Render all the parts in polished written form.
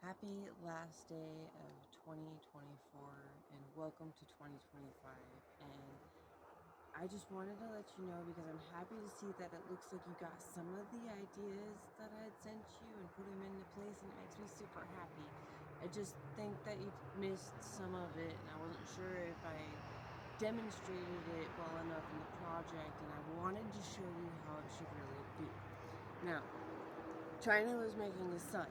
Happy last day of 2024 and welcome to 2025. And I just wanted to let you know because I'm happy to see that it looks like you got some of the ideas that I had sent you and put them into place, and it makes me super happy. I just think that you missed some of it, and I wasn't sure if I demonstrated it well enough in the project, and I wanted to show you how it should really be. Now, China was making a sun,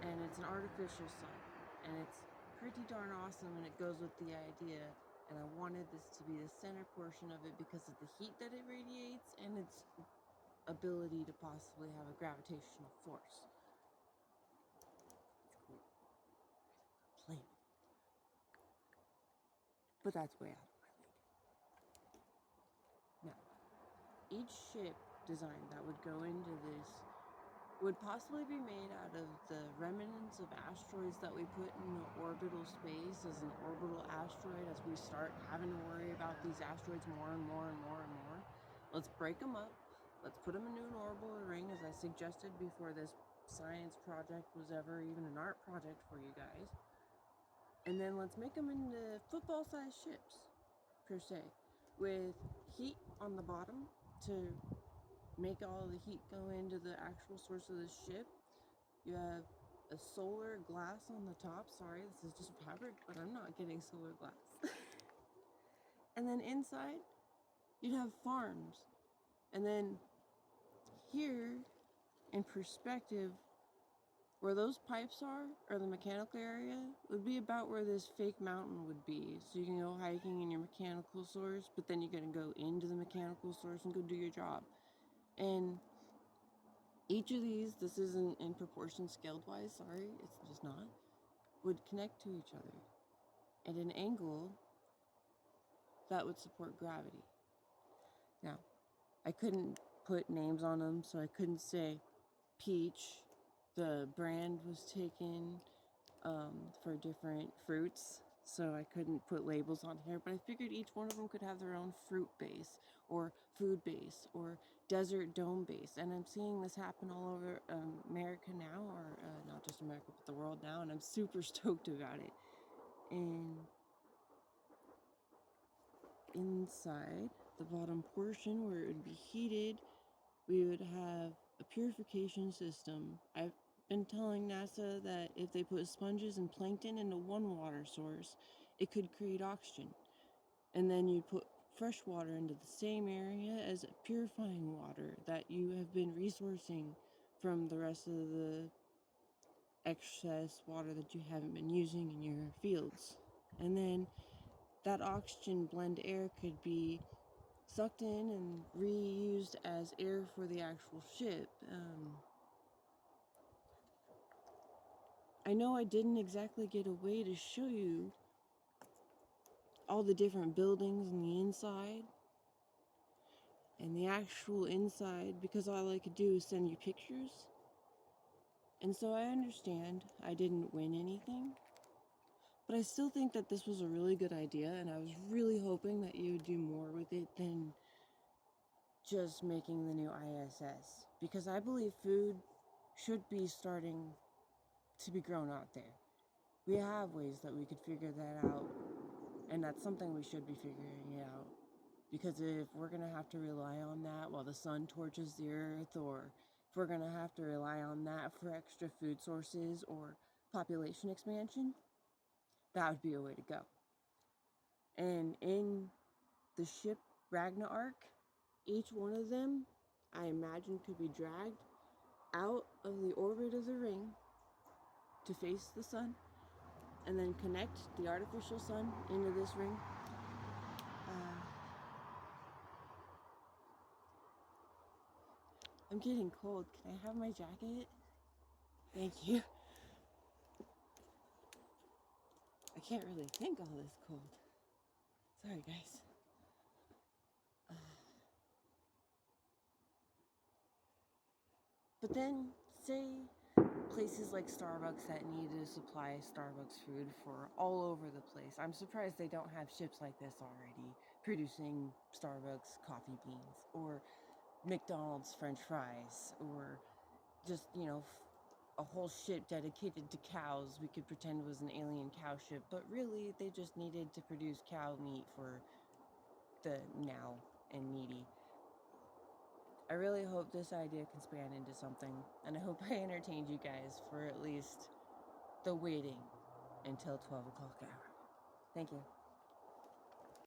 and it's an artificial sun, and it's pretty darn awesome, and it goes with the idea, and I wanted this to be the center portion of it because of the heat that it radiates and its ability to possibly have a gravitational force. It's cool. Play with it. But that's way out of my league. Now, each ship design that would go into this would possibly be made out of the remnants of asteroids that we put in the orbital space as an orbital asteroid. As we start having to worry about these asteroids more and more and more and more, let's break them up. Let's put them into an orbital ring, as I suggested before this science project was ever even an art project for you guys. And then let's make them into football-sized ships, per se, with heat on the bottom to make all the heat go into the actual source of the ship. You have a solar glass on the top. Sorry, this is just fabric, but I'm not getting solar glass. And then inside, you'd have farms. And then here, in perspective, where those pipes are, or the mechanical area, would be about where this fake mountain would be. So you can go hiking in your mechanical source, but then you're going to go into the mechanical source and go do your job. And each of these, this isn't in proportion scaled wise, sorry, it's just not, would connect to each other at an angle that would support gravity. Now, I couldn't put names on them, so I couldn't say peach. The brand was taken for different fruits, so I couldn't put labels on here, but I figured each one of them could have their own fruit base or food base or desert dome base. And I'm seeing this happen all over America now, or not just America, but the world now, and I'm super stoked about it. And inside the bottom portion where it would be heated, we would have a purification system. I've been telling NASA that if they put sponges and plankton into one water source, it could create oxygen. And then you put fresh water into the same area as purifying water that you have been resourcing from the rest of the excess water that you haven't been using in your fields. And then that oxygen blend air could be sucked in and reused as air for the actual ship. I know I didn't exactly get a way to show you all the different buildings and the inside and the actual inside, because all I could do is send you pictures. And so I understand I didn't win anything, but I still think that this was a really good idea, and I was really hoping that you would do more with it than just making the new ISS, because I believe food should be starting to be grown out there. We have ways that we could figure that out, and that's something we should be figuring out. Because if we're going to have to rely on that while the sun torches the earth, or if we're going to have to rely on that for extra food sources or population expansion, that would be a way to go. And in the ship Ragna-Arc, each one of them, I imagine, could be dragged out of the orbit of the ring to face the sun, and then connect the artificial sun into this ring. I'm getting cold. Can I have my jacket? Thank you. I can't really think all this cold. Sorry, guys. But then, say places like Starbucks that need to supply Starbucks food for all over the place. I'm surprised they don't have ships like this already producing Starbucks coffee beans, or McDonald's French fries, or just, a whole ship dedicated to cows we could pretend was an alien cow ship, but really they just needed to produce cow meat for the now and needy. I really hope this idea can span into something, and I hope I entertained you guys for at least the waiting until 12 o'clock hour. Thank you.